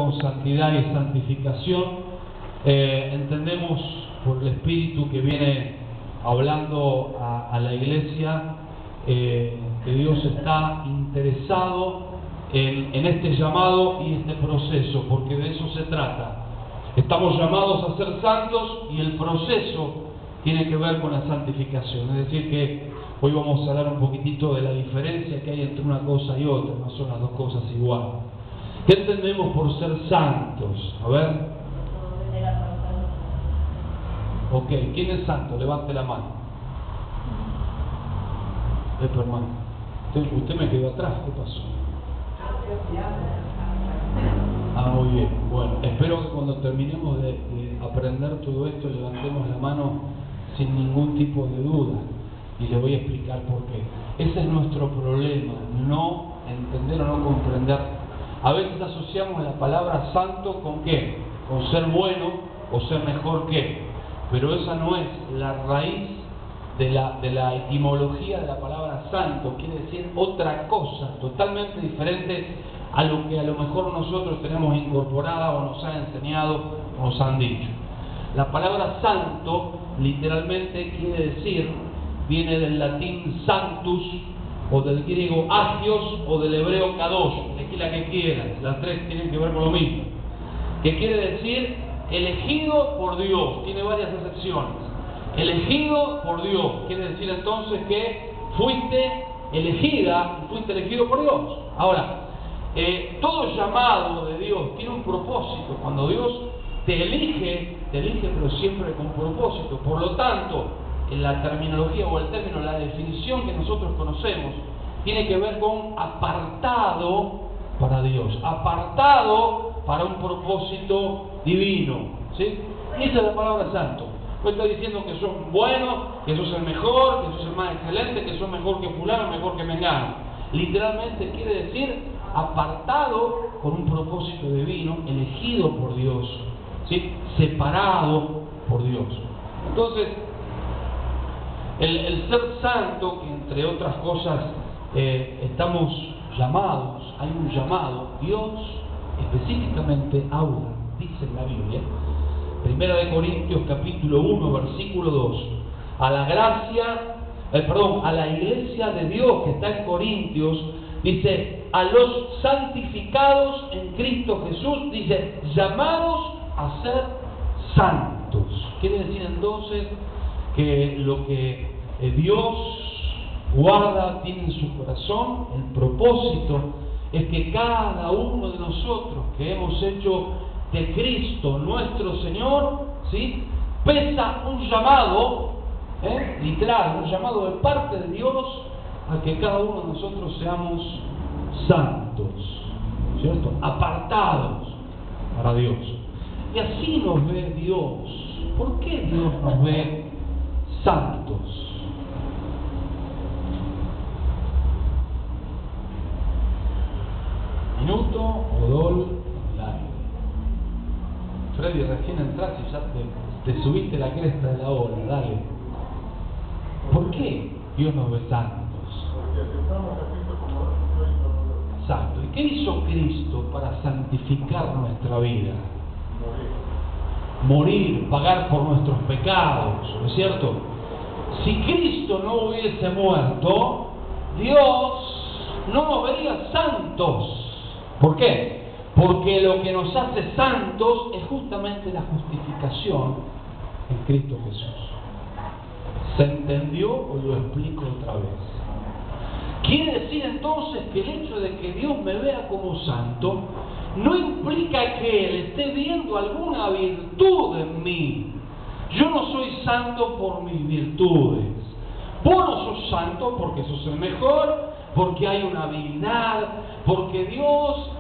con santidad y santificación, entendemos por el Espíritu que viene hablando a la iglesia, que Dios está interesado en este llamado y este proceso, porque de eso se trata. Estamos llamados a ser santos y el proceso tiene que ver con la santificación. Es decir, que hoy vamos a hablar un poquitito de la diferencia que hay entre una cosa y otra, no son las dos cosas iguales. ¿Qué entendemos por ser santos? A ver. Ok, ¿quién es santo? Levante la mano. Hermano, usted me quedó atrás, ¿qué pasó? Ah, muy bien. Bueno, espero que cuando terminemos de aprender todo esto levantemos la mano sin ningún tipo de duda, y le voy a explicar por qué. Ese es nuestro problema, no entender o no comprender. A veces asociamos la palabra santo con ¿qué? Con ser bueno o ser mejor que, pero esa no es la raíz de la etimología de la palabra santo. Quiere decir otra cosa totalmente diferente a lo que a lo mejor nosotros tenemos incorporada o nos han enseñado o nos han dicho. La palabra santo literalmente quiere decir, viene del latín sanctus, o del griego agios, o del hebreo kadosh, elegí la que quieras, las tres tienen que ver con lo mismo, que quiere decir elegido por Dios. Tiene varias acepciones. Elegido por Dios quiere decir entonces que fuiste elegida, fuiste elegido por Dios. Ahora, todo llamado de Dios tiene un propósito. Cuando Dios te elige pero siempre con propósito. Por lo tanto, en la terminología o el término, la definición que nosotros conocemos, tiene que ver con apartado para Dios, apartado para un propósito divino, ¿sí? Y esa es la palabra santo. No estoy diciendo que sos bueno, que sos el mejor, que sos el más excelente, que sos mejor que fulano, mejor que mengano. Literalmente quiere decir apartado por un propósito divino, elegido por Dios, ¿sí? Separado por Dios. Entonces, el ser santo, que entre otras cosas estamos llamados, hay un llamado, Dios específicamente habla, dice en la Biblia, 1 Corintios capítulo 1, versículo 2, a la a la iglesia de Dios que está en Corintios, dice, a los santificados en Cristo Jesús, dice, llamados a ser santos. Quiere decir entonces que lo que Dios guarda, tiene en su corazón, el propósito es que cada uno de nosotros que hemos hecho de Cristo nuestro Señor, ¿sí? Pesa un llamado, literal, un llamado de parte de Dios a que cada uno de nosotros seamos santos, ¿cierto? Apartados para Dios. Y así nos ve Dios. ¿Por qué Dios nos ve santos? Minuto o dol largo. Freddy, recién entraste y ya te subiste la cresta de la ola, dale. ¿Por qué Dios nos ve santos? Exacto. ¿Y qué hizo Cristo para santificar nuestra vida? Morir, pagar por nuestros pecados, ¿no es cierto? Si Cristo no hubiese muerto, Dios no nos vería santos. ¿Por qué? Porque lo que nos hace santos es justamente la justificación en Cristo Jesús. ¿Se entendió o lo explico otra vez? Quiere decir entonces que el hecho de que Dios me vea como santo no implica que Él esté viendo alguna virtud en mí. Yo no soy santo por mis virtudes. Vos no sos santo porque sos el mejor, porque hay una habilidad, porque Dios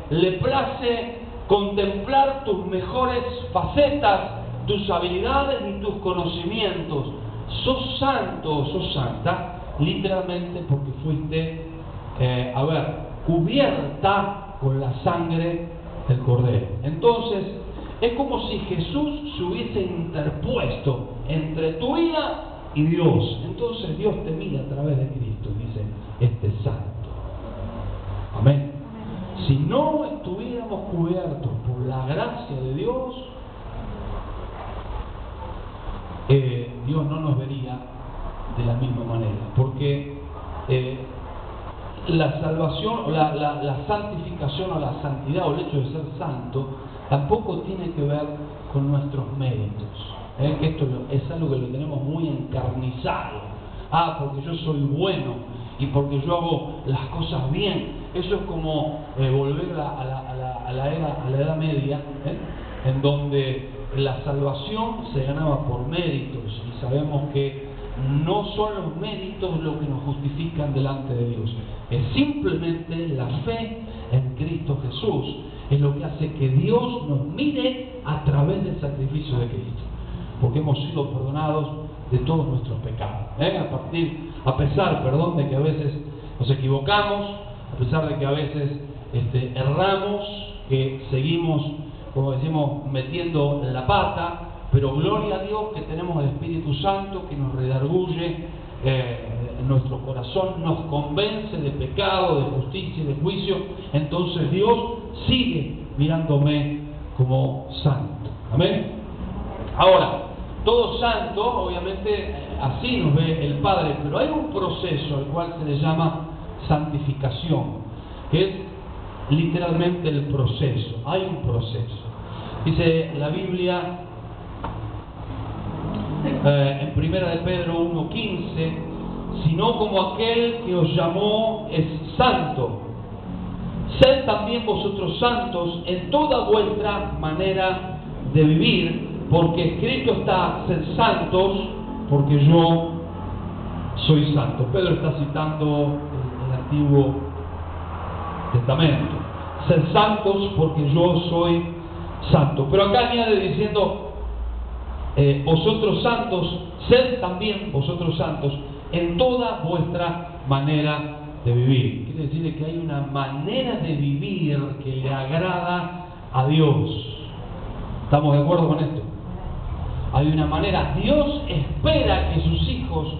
le place contemplar tus mejores facetas, tus habilidades y tus conocimientos. Sos santo o sos santa literalmente porque fuiste cubierta con la sangre del Cordero. Entonces es como si Jesús se hubiese interpuesto entre tu vida y Dios. Entonces Dios te mira a través de Cristo y dice, este es santo. Amén. si no estuviéramos cubiertos por la gracia de Dios, Dios no nos vería de la misma manera, porque la salvación, o la santificación o la santidad o el hecho de ser santo tampoco tiene que ver con nuestros méritos, que esto es algo que lo tenemos muy encarnizado. Porque yo soy bueno y porque yo hago las cosas bien. Eso es como volver a la Edad Media, en donde la salvación se ganaba por méritos, y sabemos que no son los méritos lo que nos justifican delante de Dios, es simplemente la fe en Cristo Jesús, es lo que hace que Dios nos mire a través del sacrificio de Cristo, porque hemos sido perdonados de todos nuestros pecados, a pesar de que a veces nos equivocamos, a pesar de que a veces erramos, que seguimos, como decimos, metiendo la pata, pero gloria a Dios que tenemos el Espíritu Santo que nos redarguye en nuestro corazón, nos convence de pecado, de justicia y de juicio. Entonces Dios sigue mirándome como santo. Amén. Ahora, todo santo, obviamente, así nos ve el Padre, pero hay un proceso al cual se le llama santificación, que es literalmente el proceso. Hay un proceso. Dice la Biblia en Primera de Pedro 1:15, sino como aquel que os llamó es santo, sed también vosotros santos en toda vuestra manera de vivir, porque escrito está: sed santos, porque yo soy santo. Pedro está citando el Antiguo Testamento. Sed santos, porque yo soy santo. Pero acá añade diciendo: vosotros santos, sed también vosotros santos en toda vuestra manera de vivir. Quiere decir que hay una manera de vivir que le agrada a Dios. ¿Estamos de acuerdo con esto? Hay una manera. Dios espera que sus hijos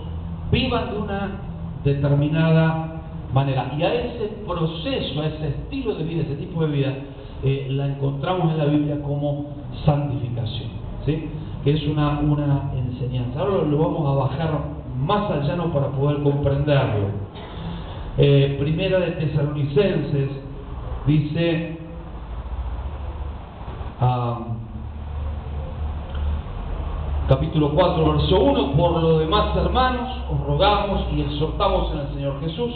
vivan de una determinada manera, y a ese proceso, a ese estilo de vida, ese tipo de vida, la encontramos en la Biblia como santificación, ¿sí? Que es una enseñanza. Ahora lo vamos a bajar más al llano para poder comprenderlo. Primera de Tesalonicenses dice, capítulo 4, verso 1: por lo demás, hermanos, os rogamos y exhortamos en el Señor Jesús,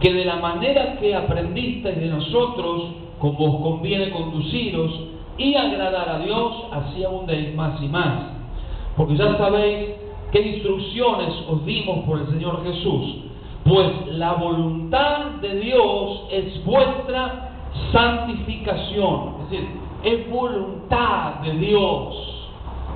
que de la manera que aprendisteis de nosotros, como os conviene conduciros y agradar a Dios, así abundéis más y más. Porque ya sabéis qué instrucciones os dimos por el Señor Jesús, pues la voluntad de Dios es vuestra santificación. Es decir, es voluntad de Dios.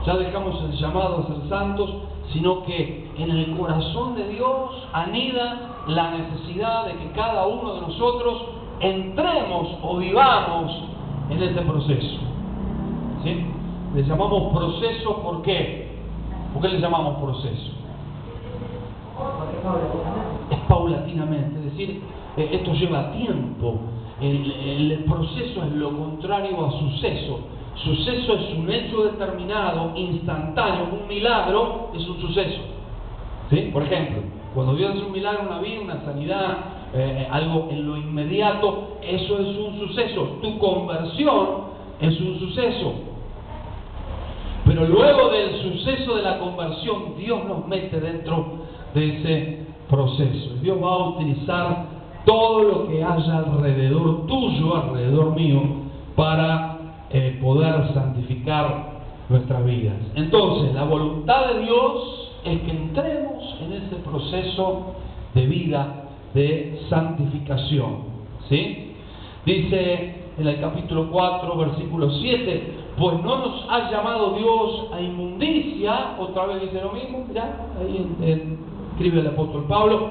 Ya dejamos el llamado a ser santos, sino que en el corazón de Dios anida la necesidad de que cada uno de nosotros entremos o vivamos en este proceso. ¿Sí? Le llamamos proceso, ¿por qué? ¿Por qué le llamamos proceso? Es paulatinamente, es decir, esto lleva tiempo. El proceso es lo contrario a suceso. Suceso es un hecho determinado, instantáneo. Un milagro es un suceso. ¿Sí? Por ejemplo, cuando Dios hace un milagro, una vida, una sanidad, algo en lo inmediato, eso es un suceso. Tu conversión es un suceso. Pero luego del suceso de la conversión, Dios nos mete dentro de ese proceso. Dios va a utilizar todo lo que haya alrededor tuyo, alrededor mío, para poder santificar nuestras vidas. Entonces, la voluntad de Dios es que entremos en ese proceso de vida de santificación. ¿Sí? Dice en el capítulo 4, versículo 7, pues no nos ha llamado Dios a inmundicia. Otra vez dice lo mismo, ya, ahí escribe el apóstol Pablo,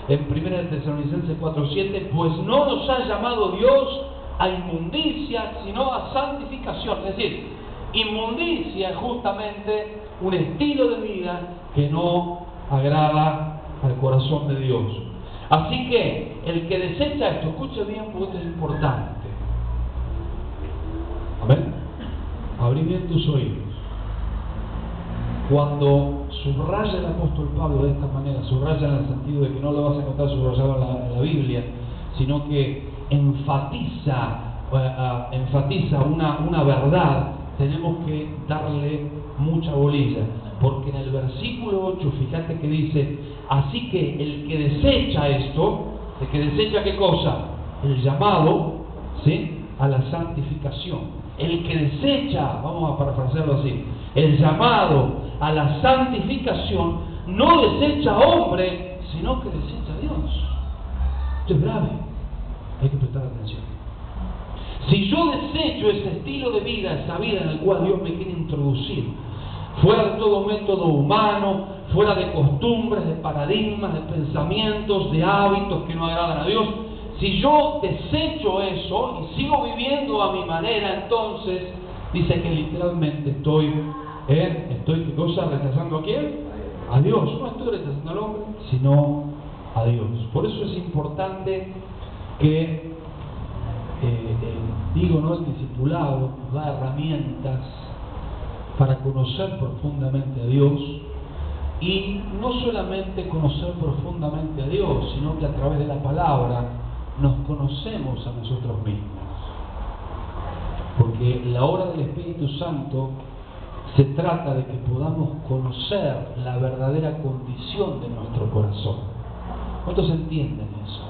en 1 Tesalonicenses 4:7, pues no nos ha llamado Dios a inmundicia, sino a santificación. Es decir, inmundicia es justamente un estilo de vida que no agrada al corazón de Dios. Así que el que desecha esto, escuche bien porque esto es importante, abrí bien tus oídos. Cuando subraya el apóstol Pablo de esta manera, subraya en el sentido de que no lo vas a encontrar subrayado en la Biblia, sino que enfatiza una verdad, tenemos que darle mucha bolilla, porque en el versículo 8, fíjate que dice: así que el que desecha esto, ¿el que desecha qué cosa? El llamado, ¿sí?, a la santificación. El que desecha, vamos a parafrasearlo así, el llamado a la santificación, no desecha a hombre, sino que desecha a Dios. Esto es grave, hay que prestar atención. Si yo desecho ese estilo de vida, esa vida en la cual Dios me quiere introducir, fuera de todo método humano, fuera de costumbres, de paradigmas, de pensamientos, de hábitos que no agradan a Dios, si yo desecho eso y sigo viviendo a mi manera, entonces dice que literalmente estoy ¿qué cosa? ¿Rechazando a quién? A Dios. No estoy rechazando al hombre, sino a Dios. Por eso es importante que el discipulado nos da herramientas para conocer profundamente a Dios, y no solamente conocer profundamente a Dios, sino que a través de la palabra nos conocemos a nosotros mismos. Porque la obra del Espíritu Santo se trata de que podamos conocer la verdadera condición de nuestro corazón. ¿Cuántos entienden eso?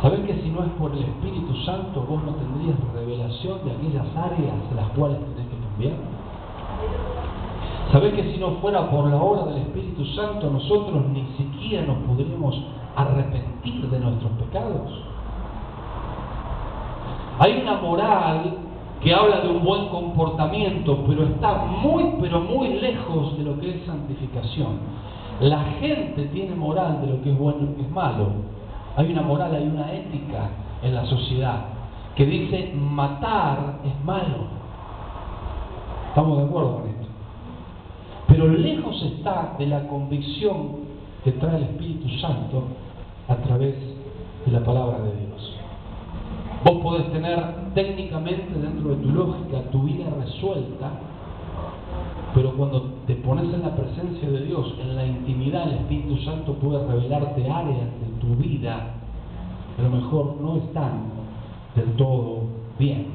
¿Saben que si no es por el Espíritu Santo, vos no tendrías revelación de aquellas áreas de las cuales tenés que cambiar? ¿Sabés que si no fuera por la obra del Espíritu Santo, nosotros ni siquiera nos podríamos arrepentir de nuestros pecados? Hay una moral que habla de un buen comportamiento, pero está muy lejos de lo que es santificación. La gente tiene moral de lo que es bueno y lo que es malo. Hay una moral, hay una ética en la sociedad que dice: matar es malo. ¿Estamos de acuerdo con esto? Pero lejos está de la convicción que trae el Espíritu Santo a través de la palabra de Dios. Vos podés tener técnicamente dentro de tu lógica tu vida resuelta, pero cuando te pones en la presencia de Dios, en la intimidad, el Espíritu Santo puede revelarte áreas de tu vida que a lo mejor no están del todo bien.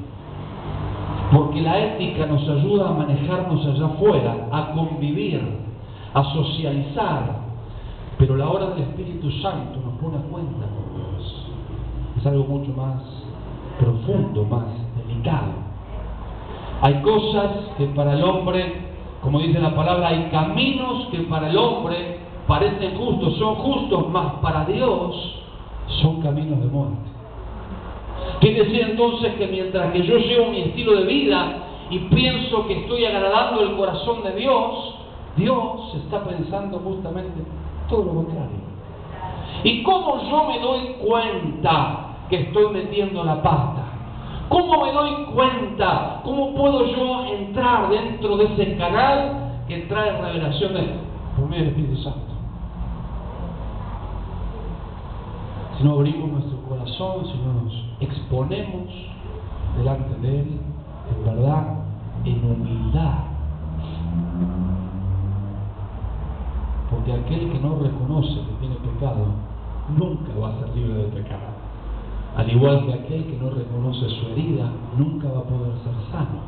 Porque la ética nos ayuda a manejarnos allá afuera, a convivir, a socializar, pero la obra del Espíritu Santo nos pone a cuenta con Dios. Es algo mucho más profundo, más delicado. Hay cosas que para el hombre, como dice la palabra, hay caminos que para el hombre parecen justos, son justos, mas para Dios son caminos de muerte. Quiere decir entonces que mientras que yo llevo mi estilo de vida y pienso que estoy agradando el corazón de Dios, Dios está pensando justamente todo lo contrario. ¿Y cómo yo me doy cuenta que estoy metiendo la pata? ¿Cómo me doy cuenta? ¿Cómo puedo yo entrar dentro de ese canal que trae revelación por medio del Espíritu Santo? Si no abrimos nuestro corazón, si no nos exponemos delante de Él, en verdad, en humildad. Porque aquel que no reconoce que tiene pecado, nunca va a ser libre de pecado. Al igual que aquel que no reconoce su herida, nunca va a poder ser sano.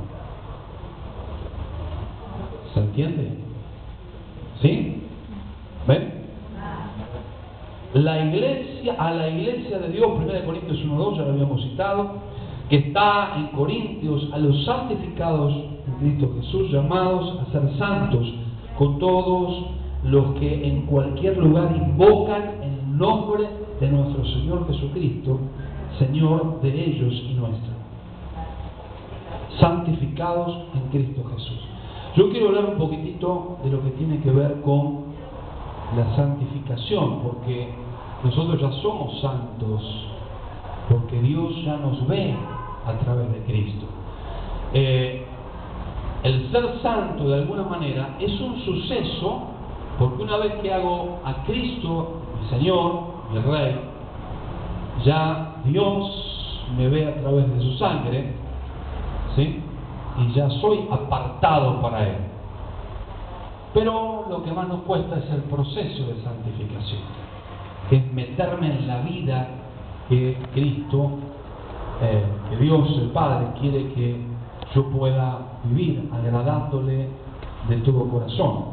¿Se entiende? ¿Sí? ¿Ven? A la iglesia de Dios, 1 Corintios 1:2, ya lo habíamos citado, que está en Corintios, a los santificados en Cristo Jesús, llamados a ser santos, con todos los que en cualquier lugar invocan el nombre de nuestro Señor Jesucristo, Señor de ellos y nuestro. Santificados en Cristo Jesús. Yo quiero hablar un poquitito de lo que tiene que ver con la santificación, porque nosotros ya somos santos, porque Dios ya nos ve a través de Cristo. El ser santo, de alguna manera, es un suceso, porque una vez que hago a Cristo mi Señor, mi Rey, ya Dios me ve a través de su sangre, ¿sí? y ya soy apartado para Él. Pero lo que más nos cuesta es el proceso de santificación, que es meterme en la vida que Cristo, que Dios el Padre quiere que yo pueda vivir, agradándole de todo corazón.